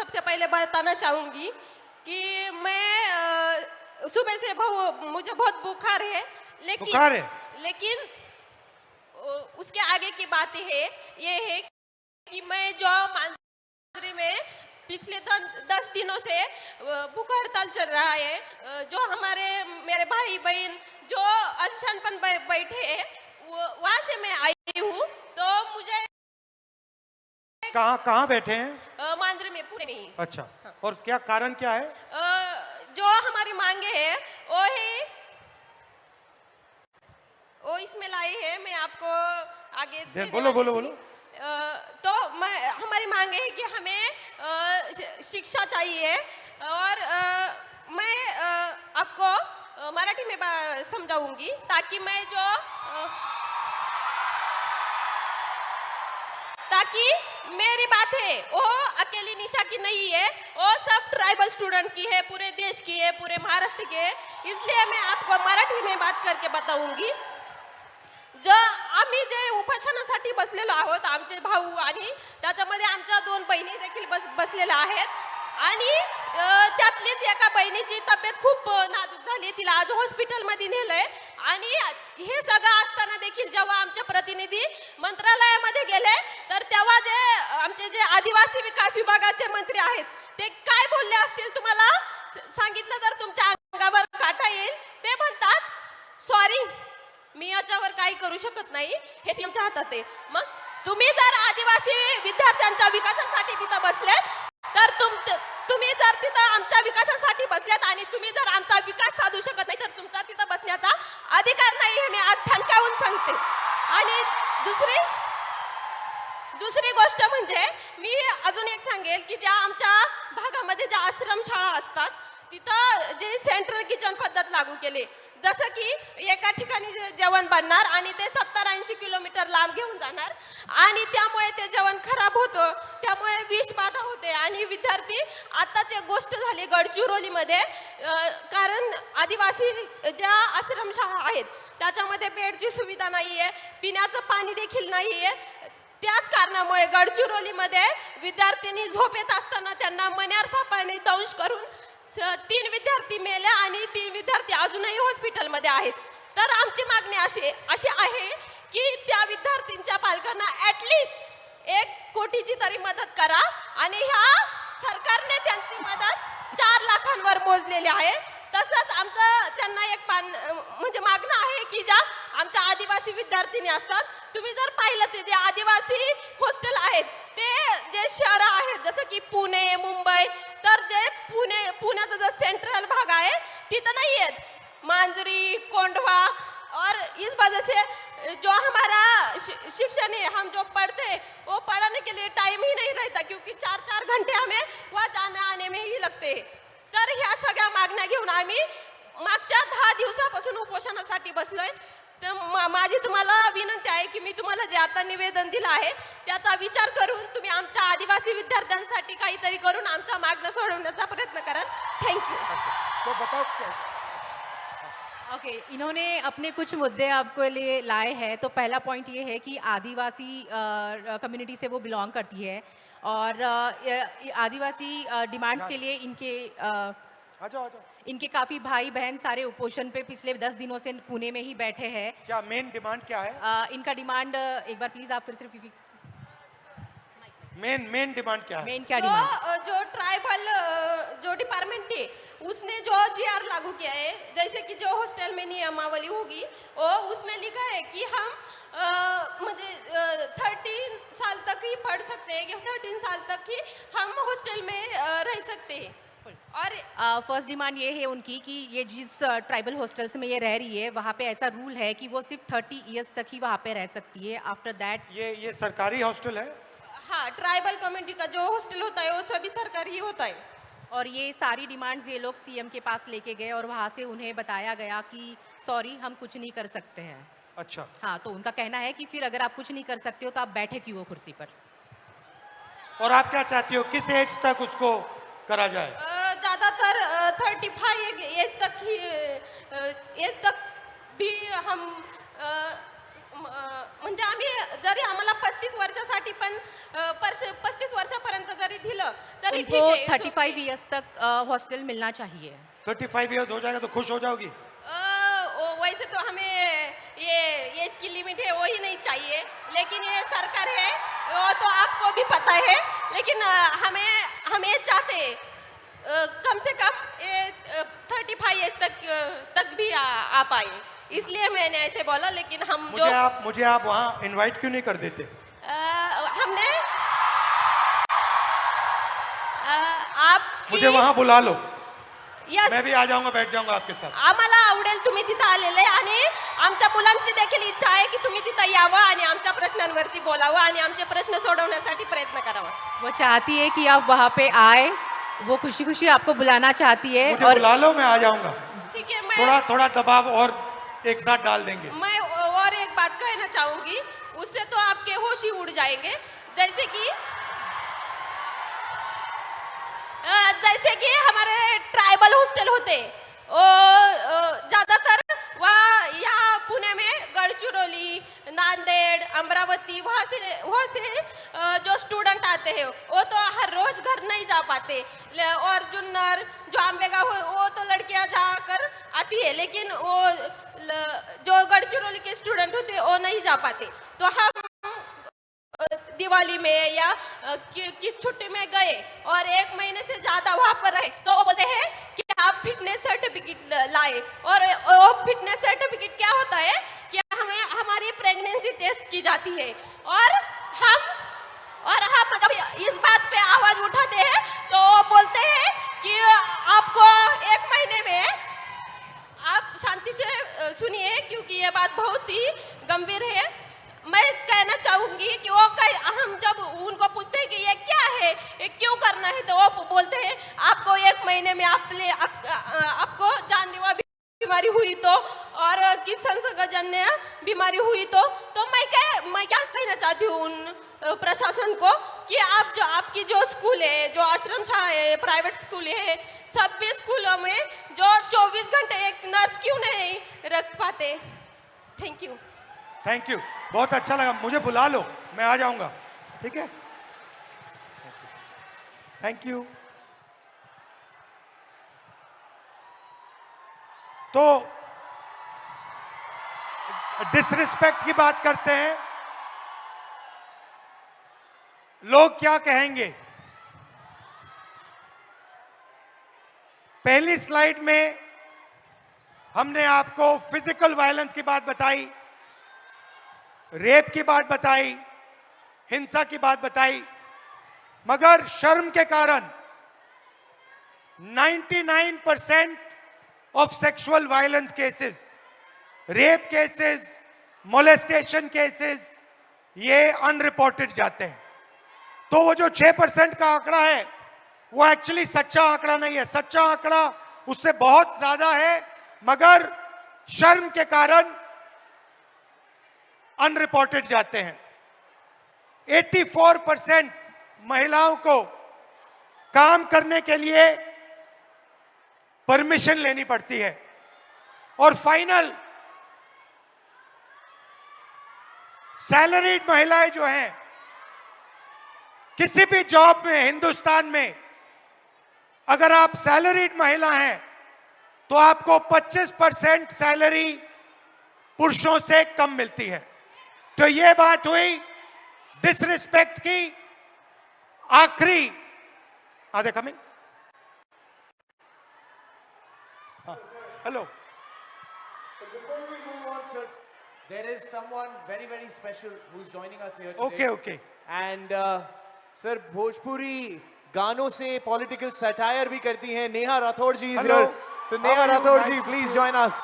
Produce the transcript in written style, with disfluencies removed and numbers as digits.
सबसे पहले बताना चाहूँगी कि मैं सुबह से मुझे बहुत बुखार है, लेकिन उसके आगे की बात ये है कि मैं जो मांजरी में पिछले 10 दिनों से भूख हड़ताल चल रहा है, जो मेरे भाई बहन जो अनशन पर बैठे हैं, वहाँ से मैं आई हूँ। तो मुझे कहाँ बैठे हैं? मांजरी में, पुणे में ही। अच्छा। हाँ। और क्या कारण क्या है? जो हमारी मांगे है वो इसमें लाई है, मैं आपको आगे बोलो। तो हमारी मांगे है कि हमें शिक्षा चाहिए, और मैं आपको मराठी में समझाऊंगी ताकि ताकि मेरी बात है वो अकेली निशा की नहीं है, वो सब ट्राइबल स्टूडेंट की है, पूरे देश की है, पूरे महाराष्ट्र की है। इसलिए मैं आपको मराठी में बात करके बताऊंगी। जो आम्ही जे उपोषणासाठी बसलेलो आहोत, आमचे भाऊ आणि त्याच्यामध्ये आमच्या 2 बहिणी देखील बसलेल्या आहेत, आणि त्यातलीच एका बहिणीची तब्येत खूप नाजूक झाली, तिला आज हॉस्पिटलमध्ये नेलंय। आणि हे सगळं असताना देखील जेव्हा आमचे प्रतिनिधी मंत्रालयामध्ये गेले, तर तेव्हा आमचे आदिवासी विकास विभागाचे मंत्री आहेत ते काय बोलले असतील तुम्हाला सांगितलं तर तुमच्या अंगावर काटा येईल। ते म्हणतात, सॉरी, मी याच्यावर काही करू शकत नाही, हे सीएमच्या हातात आहे। मग तुम्ही जर आदिवासी विद्यार्थ्यांच्या विकासासाठी तिथं बसलेत, तर तुम्ही जर तिथं आमच्या विकासासाठी बसल्यात आणि तुम्ही जर आमचा विकास साधू शकत नाही, तर तुमचा तिथं बसण्याचा अधिकार नाही, हे मी आज ठणकावून सांगते। आणि दुसरी गोष्ट म्हणजे मी अजून एक सांगेल की ज्या आमच्या भागामध्ये ज्या आश्रमशाळा असतात, तिथं जे सेंट्रल किचन पद्धत लागू केली, जसं की एका ठिकाणी जेवण बनणार आणि ते 70-80 किलोमीटर लांब घेऊन जाणार, आणि त्यामुळे ते जेवण खराब होतं, त्यामुळे विषबाधा होते। आणि विद्यार्थी, आताच एक गोष्ट झाली गडचिरोलीमध्ये, कारण आदिवासी ज्या आश्रमशाळा आहेत त्याच्यामध्ये बेडची सुविधा नाही आहे, पिण्याचं पाणी देखील नाही आहे। त्याच कारणामुळे गडचिरोलीमध्ये विद्यार्थ्यांनी झोपेत असताना त्यांना मण्यार सापाने दंश करून 3 विद्यार्थी मेले आणि 3 विद्यार्थी अजूनही हॉस्पिटलमध्ये आहेत। तर आमची मागणी अशी आहे की त्या विद्यार्थ्यांच्या पालकांना ॲटलिस्ट 1 कोटीची तरी मदत करा, आणि ह्या सरकारने त्यांची मदत 4 लाखांवर मोजलेली आहे। तसंच आमचं त्यांना एक म्हणजे मागणं आहे की ज्या आमच्या आदिवासी विद्यार्थिनी असतात, तुम्ही जर पाहिलं ते जे आदिवासी हॉस्टेल आहेत, ते जे शहर आहेत जसं की पुणे, मुंबई, तर जे पुण्याचा जो सेंट्रल भाग आहे तिथं नाही आहेत, मांजरी, कोंढवा, और इस वजह से जो हमारा शिक्षण है, हम जो पढ़ते वो पढ़ाने के लिए टाइम ही नहीं रहता, क्योंकि 4-4 घंटे हमें वहाँ जाने आने में ही लगते। तर ह्या सगळ्या मागण्या घेऊन आम्ही मागच्या 10 दिवसापासून उपोषणासाठी बसलोय। तर माझी तुम्हाला विनंती आहे की मी तुम्हाला जे आता निवेदन दिलं आहे त्याचा विचार करून तुम्ही आमच्या आदिवासी विद्यार्थ्यांसाठी काहीतरी करून आमच्या मागण्या सोडवण्याचा प्रयत्न करा। थँक्यू। तो बताओ। ओके, इन्होंने अपने कुछ मुद्दे आपके लिए लाए हैं। तो पहला पॉइंट ये है कि आदिवासी कम्युनिटी से वो बिलोंग करती है, और आदिवासी डिमांड्स के लिए इनके काफ़ी भाई बहन सारे उपोषण पे पिछले 10 दिनों से पुणे में ही बैठे हैं। क्या मेन डिमांड क्या है? इनका डिमांड एक बार प्लीज़ आप फिर से, क्योंकि मेन डिमांड क्या है? मेन क्या डिमांड? जो ट्राइबल जो डिपार्टमेंट है उसने जो GR लागू किया है, जैसे कि जो हॉस्टल में नियमावली होगी वो उसमें लिखा है कि हम मुझे 13 साल तक ही पढ़ सकते हैं, कि 13 साल तक ही हम हॉस्टल में रह सकते हैं। और फर्स्ट डिमांड ये है उनकी कि ये जिस ट्राइबल हॉस्टल्स में ये रह रही है वहाँ पे ऐसा रूल है कि वो सिर्फ 30 इयर्स तक ही वहाँ पे रह सकती है। आफ्टर दैट ये सरकारी हॉस्टल है? हाँ, ट्राइबल कम्युनिटी का जो हॉस्टल होता है वो सभी सरकारी ही होता है। और ये सारी डिमांड्स ये लोग सीएम के पास लेके गए, और वहाँ से उन्हें बताया गया कि सॉरी, हम कुछ नहीं कर सकते हैं। अच्छा। हाँ, तो उनका कहना है कि फिर अगर आप कुछ नहीं कर सकते हो तो आप बैठे क्यों हो कुर्सी पर। और आप क्या चाहती हो, किस एज तक उसको करा जाए? ज़्यादातर 35 एज तक भी हम म्हणजे आम्ही जरी आम्हाला 35 वर्षासाठी पण 35 वर्षापर्यंत जरी दिलं तरी ठीक उनको आहे. 35 ईयर्स तक हॉस्टल मिलना चाहिए. 35 इयर्स हो जाएगा तो खुश हो जाओगी? वैसे तो हमें ये एज की लिमिट है वो ही नहीं चाहिए, लेकिन ये सरकार है वो तो आपको भी पता है, लेकिन हम ये चाहते हैं कम से कम ये 35 एज तक भी आ पाए, इसलिए मैंने ऐसे बोला. लेकिन हम मुझे आप वहाँ इनवाइट क्यों नहीं कर देते? हमने आप मुझे वहाँ बुला लो, यस मैं भी आ जाऊंगा, बैठ जाऊंगा आपके साथ. आम्हाला आवडेल तुम्ही तिथं आलेले, आणि आमच्या मुलांची देखील इच्छा आहे की तुम्ही तिथं यावं आणि आमच्या प्रश्नांवरती बोलावं आणि आमचे प्रश्न सोडवण्यासाठी प्रयत्न करावा. वो चाहती है कि आप वहाँ पे आए, वो खुशी खुशी आपको बुलाना चाहती है. मुझे और बुला लो, मैं आ जाऊंगा. ठीक है, मैं थोड़ा दबाव और एक साथ डाल देंगे. और एक बात कहना चाहूंगी, उससे तो आपके होश ही उड़ जाएंगे. जैसे कि हमारे ट्राइबल हॉस्टल होते ज्यादातर वहाँ यहाँ पुणे में गढ़चिरौली, नांदेड़, अमरावती वहाँ से जो स्टूडेंट आते हैं वो तो हर रोज घर नहीं जा पाते, और जुन्नर जो आंबेगांव वो तो लड़कियां जाकर आती है, लेकिन वो जो गढ़चिरौली के स्टूडेंट होते हैं वो नहीं जा पाते. तो हम दिवाली में या किस छुट्टी में गए और 1 महीने से ज्यादा वहाँ पर रहे तो वो बोलते हैं कि आप फिटनेस सर्टिफिकेट लाए, और वो फिटनेस सर्टिफिकेट क्या होता है कि हमें हमारी प्रेगनेंसी टेस्ट की जाती है, और हम जब इस बात पे आवाज उठाते हैं तो वो बोलते हैं कि आपको 1 महीने में, आप शांति से सुनिए क्योंकि ये बात बहुत ही गंभीर है. मैं कहना चाहूंगी कि हम जब उनको पूछते हैं कि ये क्या है, ये क्यों करना है, तो वो बोलते हैं आपको 1 महीने में आपको जानलेवा बीमारी हुई तो, और किस संसर्गजन्य बीमारी हुई तो मैं क्या कहना चाहती हूँ उन प्रशासन को कि आपकी जो स्कूल है, जो आश्रम शाला है, प्राइवेट स्कूल है, सभी स्कूलों में जो 24 घंटे एक नर्स क्यों नहीं रख पाते. थैंक यू, बहुत अच्छा लगा. मुझे बुला लो, मैं आ जाऊंगा. ठीक है, थैंक यू. तो डिसरिस्पेक्ट की बात करते हैं. लोग क्या कहेंगे? पहली स्लाइड में हमने आपको फिजिकल वायलेंस की बात बताई, रेप की बात बताई, हिंसा की बात बताई, मगर शर्म के कारण 99% of sexual violence cases, rape cases, molestation cases ये अनरिपोर्टेड जाते हैं. तो वो जो 6% का आंकड़ा है वो एक्चुअली सच्चा आंकड़ा नहीं है. सच्चा आंकड़ा उससे बहुत ज्यादा है, मगर शर्म के कारण अनरिपोर्टेड जाते हैं. 84% महिलाओं को काम करने के लिए परमिशन लेनी पड़ती है. और फाइनल सैलरीड महिलाएं जो हैं, किसी भी जॉब में हिंदुस्तान में अगर आप सैलरीड महिला हैं तो आपको 25% सैलरी पुरुषों से कम मिलती है. तो ये बात हुई डिसरिस्पेक्ट की. आखिरी, are they coming? Hello. Before we move on, sir, there is someone very, very special who's joining us here today. Okay. And sir, Bhojpuri गानों से political satire भी करती हैं. नेहा राठौड़ जी is Hello. here. So Neha How are you? Rathod Nice ji, to please see join us.